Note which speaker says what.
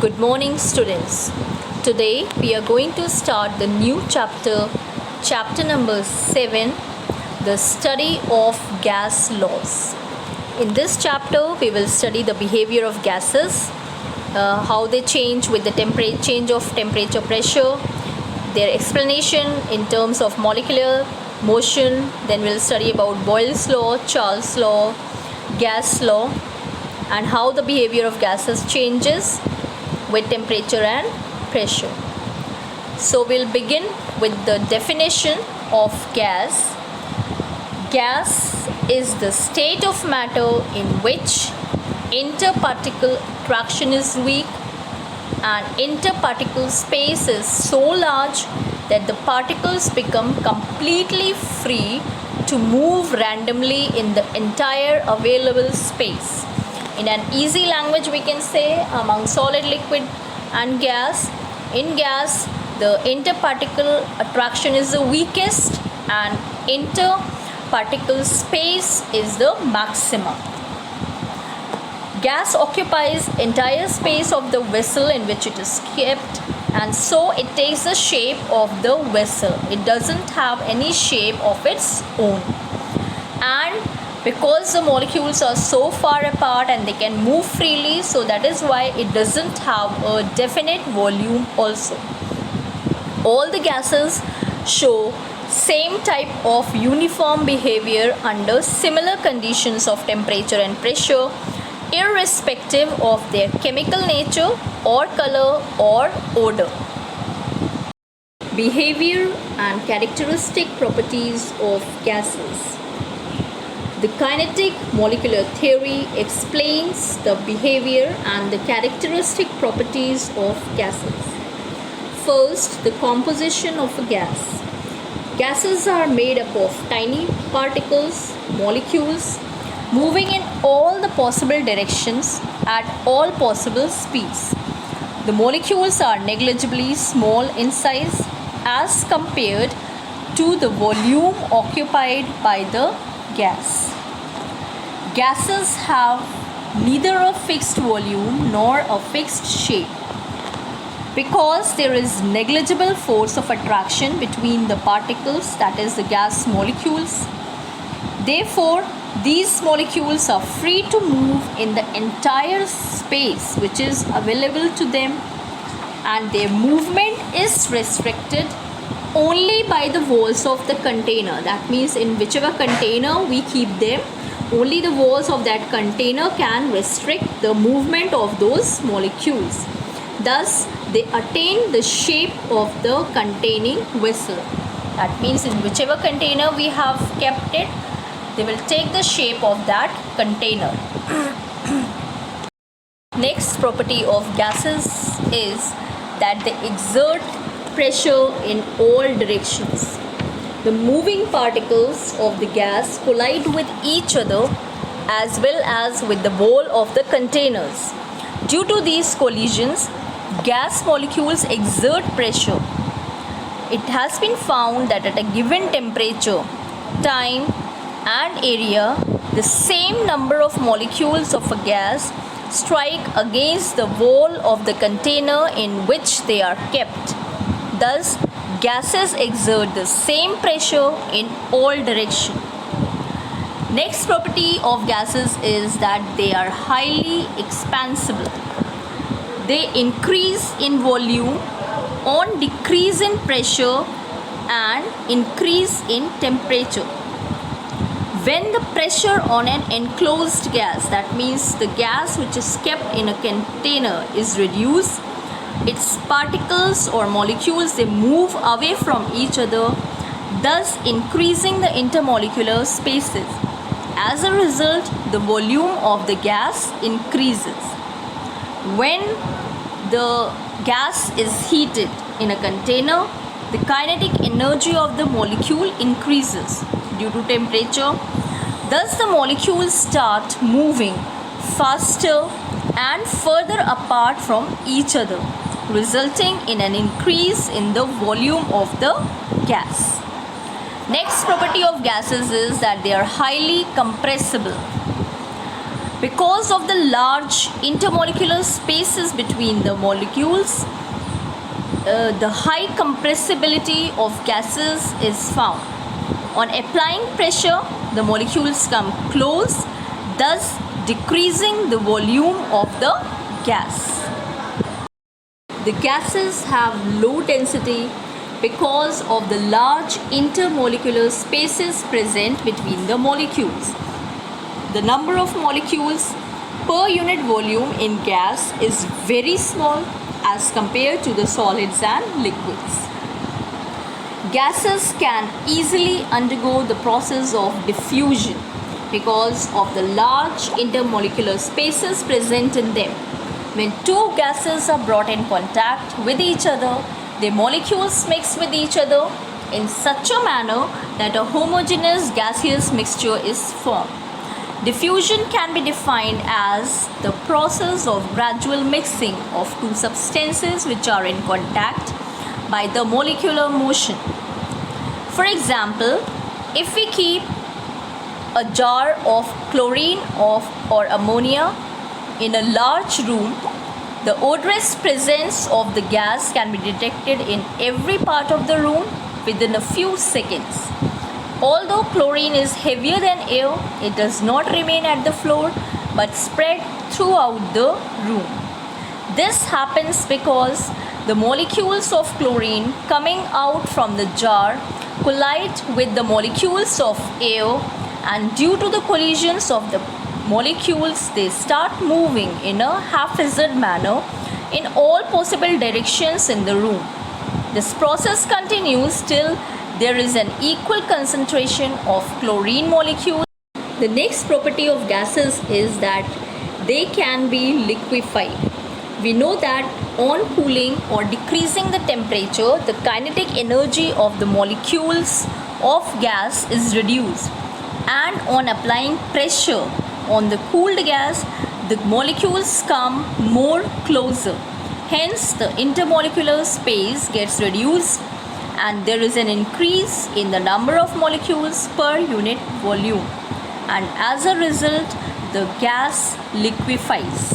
Speaker 1: Good morning, students. Today we are going to start the new chapter number 7, the study of gas laws. In this chapter, we will study the behavior of gases, how they change with the change of temperature, pressure, their explanation in terms of molecular motion. Then we'll study about Boyle's law, Charles' law, gas law, and how the behavior of gases changes with temperature and pressure. So we'll begin with the definition of gas. Gas is the state of matter in which interparticle attraction is weak and interparticle space is so large that the particles become completely free to move randomly in the entire available space. In an easy language, we can say among solid, liquid and gas, in gas the interparticle attraction is the weakest and interparticle space is the maximum. Gas occupies entire space of the vessel in which it is kept, and so it takes the shape of the vessel. It doesn't have any shape of its own. And because the molecules are so far apart and they can move freely, so that is why it doesn't have a definite volume also. All the gases show same type of uniform behavior under similar conditions of temperature and pressure, irrespective of their chemical nature or color or odor. Behavior and characteristic properties of gases. The kinetic molecular theory explains the behavior and the characteristic properties of gases. First, the composition of a gas. Gases are made up of tiny particles, molecules, moving in all the possible directions at all possible speeds. The molecules are negligibly small in size as compared to the volume occupied by the gas. Gases have neither a fixed volume nor a fixed shape. Because there is negligible force of attraction between the particles, that is the gas molecules, therefore these molecules are free to move in the entire space which is available to them, and their movement is restricted only by the walls of the container. That means in whichever container we keep them, only the walls of that container can restrict the movement of those molecules. Thus, they attain the shape of the containing vessel. That means in whichever container we have kept it, they will take the shape of that container. Next property of gases is that they exert pressure in all directions. The moving particles of the gas collide with each other as well as with the wall of the containers. Due to these collisions, gas molecules exert pressure. It has been found that at a given temperature, time and area, the same number of molecules of a gas strike against the wall of the container in which they are kept. Thus, gases exert the same pressure in all directions. Next property of gases is that they are highly expansible. They increase in volume on decrease in pressure and increase in temperature. When the pressure on an enclosed gas, that means the gas which is kept in a container, is reduced, its particles or molecules, they move away from each other, thus increasing the intermolecular spaces. As a result, the volume of the gas increases. When the gas is heated in a container, the kinetic energy of the molecule increases due to temperature. Thus, the molecules start moving faster and further apart from each other, resulting in an increase in the volume of the gas. Next property of gases is that they are highly compressible. Because of the large intermolecular spaces between the molecules, the high compressibility of gases is found. On applying pressure, the molecules come close, thus decreasing the volume of the gas. The gases have low density because of the large intermolecular spaces present between the molecules. The number of molecules per unit volume in gas is very small as compared to the solids and liquids. Gases can easily undergo the process of diffusion because of the large intermolecular spaces present in them. When two gases are brought in contact with each other, their molecules mix with each other in such a manner that a homogeneous gaseous mixture is formed. Diffusion can be defined as the process of gradual mixing of two substances which are in contact by the molecular motion. For example, if we keep a jar of chlorine or ammonia in a large room, the odorous presence of the gas can be detected in every part of the room within a few seconds. Although chlorine is heavier than air, it does not remain at the floor but spread throughout the room. This happens because the molecules of chlorine coming out from the jar collide with the molecules of air, and due to the collisions of the molecules, they start moving in a haphazard manner in all possible directions in the room. This process continues till there is an equal concentration of chlorine molecules. The next property of gases is that they can be liquefied. We know that on cooling or decreasing the temperature, the kinetic energy of the molecules of gas is reduced, and on applying pressure on the cooled gas, the molecules come more closer. Hence, the intermolecular space gets reduced and there is an increase in the number of molecules per unit volume, and as a result, the gas liquefies.